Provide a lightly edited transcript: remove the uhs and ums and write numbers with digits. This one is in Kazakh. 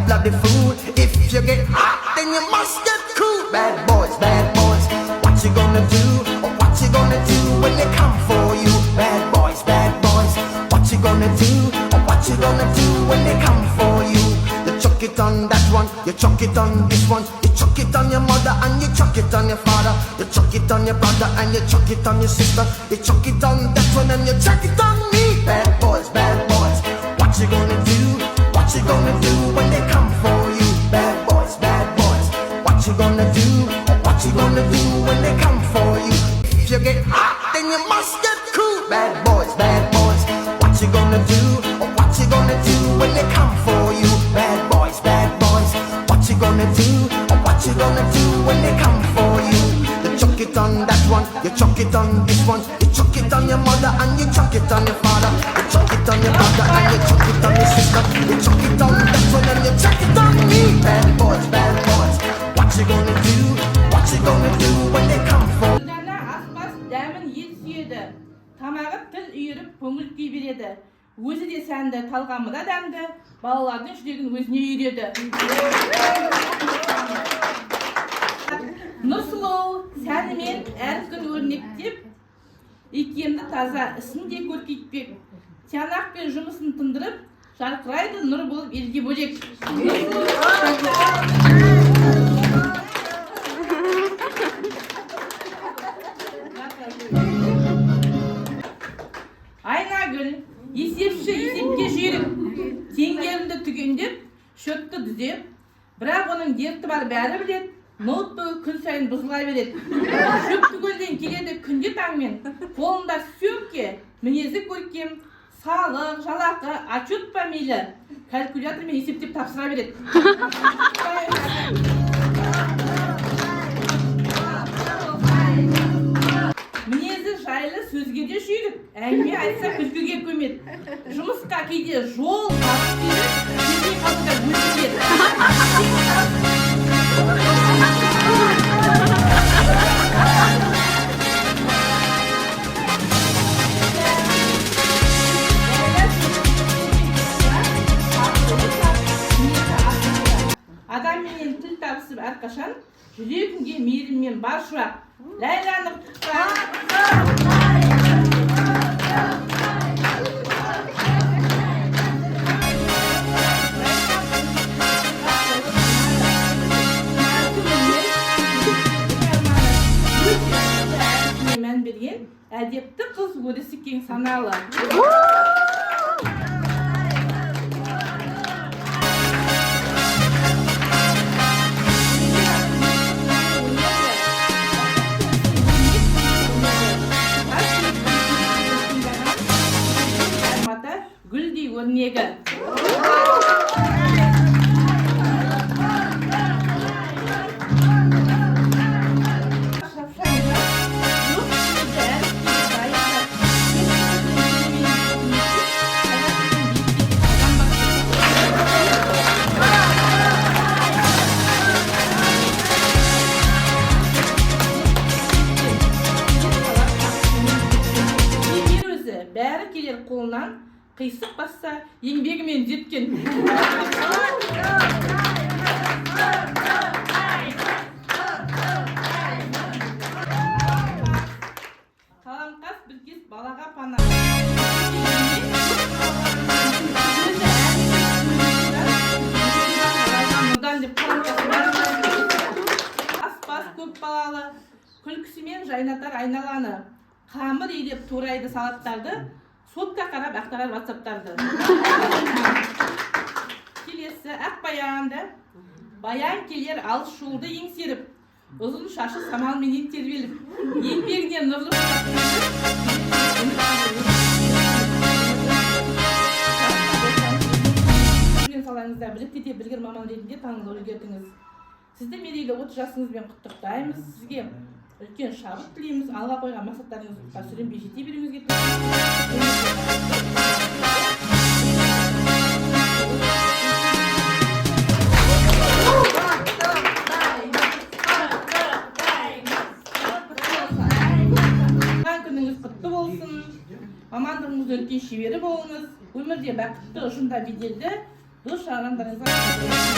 bloody fool. If you get hot, then you must get cool. Bad boys, what you gonna do? Or what you gonna do when they come for you? Bad boys, what you gonna do? Or what you gonna do when they come for you? You chuck it on that one, you chuck it on this one, you chuck it on your mother and you chuck it on your father, you chuck it on your brother and you chuck it on your sister, you chuck it on that one and you chuck it on me. Bad boys, what you gonna do? What you gonna do when they come for you? Bad boys, what you gonna do? What you gonna do when they come for you? If you get hot, then you must get cool. Bad boys, what you gonna do? What you gonna do when they come for you? Bad boys, what you gonna do? What you gonna do when they come for you? You chuck it on that one, you chuck it on this one, you chuck it on your mother and you chuck it on your father, you chuck it on your brother and you chuck it on your sister, you chuck it on that one and you chuck it on me. Bad boys, what you gonna do? What you gonna do when they come for you? Дәмін ел сүйеді, тамағы тіл үйіріп көңіл күй береді. Өзі де сәнді, талғамы да дәмді, балалардың жүрегін өзіне үйреді. Нұрсұлу сәнімен әр күн өрнектеп, икемді таза ісін де көркейтпек. Тиянақпен жұмысын тындырып, жарқырайды нұр болып елге бөлек. Айнагүл, есепші есепке жүйрік, теңгерімді түгендеп, шөпті дүзеп, бірақ оның дерті бар бәрі білет, ноутбугі күн сайын бұзыла береді. Шөп түгелден келеді күнде таңмен, қолында сөмке, мінезі көркем, салық, жалақы, отчет па мейлі, калькулятормен есептеп тапсыра береді. Жайлы сөзге де жүйрік, әңгіме айтса күлкіге көмет. Жұмысқа кейде жол басып келіп, келмей қалса өтіледі. Адамменен тіл табысып әрқашан, жүрегіңге мейіріммен бар шуақ. Ләйланы мән берген әдепті қыз өрісі кең саналы. Гүлдей өрнегі. Бәрі келер қолынан, қисық басса, еңбегімен жеткен. Қаламқас бір кез балаға пана. Ас-бас көп балалы, күлкісімен жайнатар айналаны. Қамыр елеп турайды салаттарды, сотқа қарап ақтарар ватсаптарды. Келесі ақ баянды, баян келер алыс жолды еңсеріп, ұзын шашы самалменен тербеліп, еңбегінен нұрлы салаңызда біліктете білгір маман ретінде танылып үлгердіңіз. Сізді мерейлі 30 жасыңызбен құттықтаймыз. Сізге үлкен шабыт тілейміз. Алға қойған мақсаттарыңызға сүрінбей жете беруіңізге күніңіз құтты болсын. Мамандығыңыз үлкен шебері болыңыз. Өмірде бақытты, ұжымда беделді, дос жарандарыңызға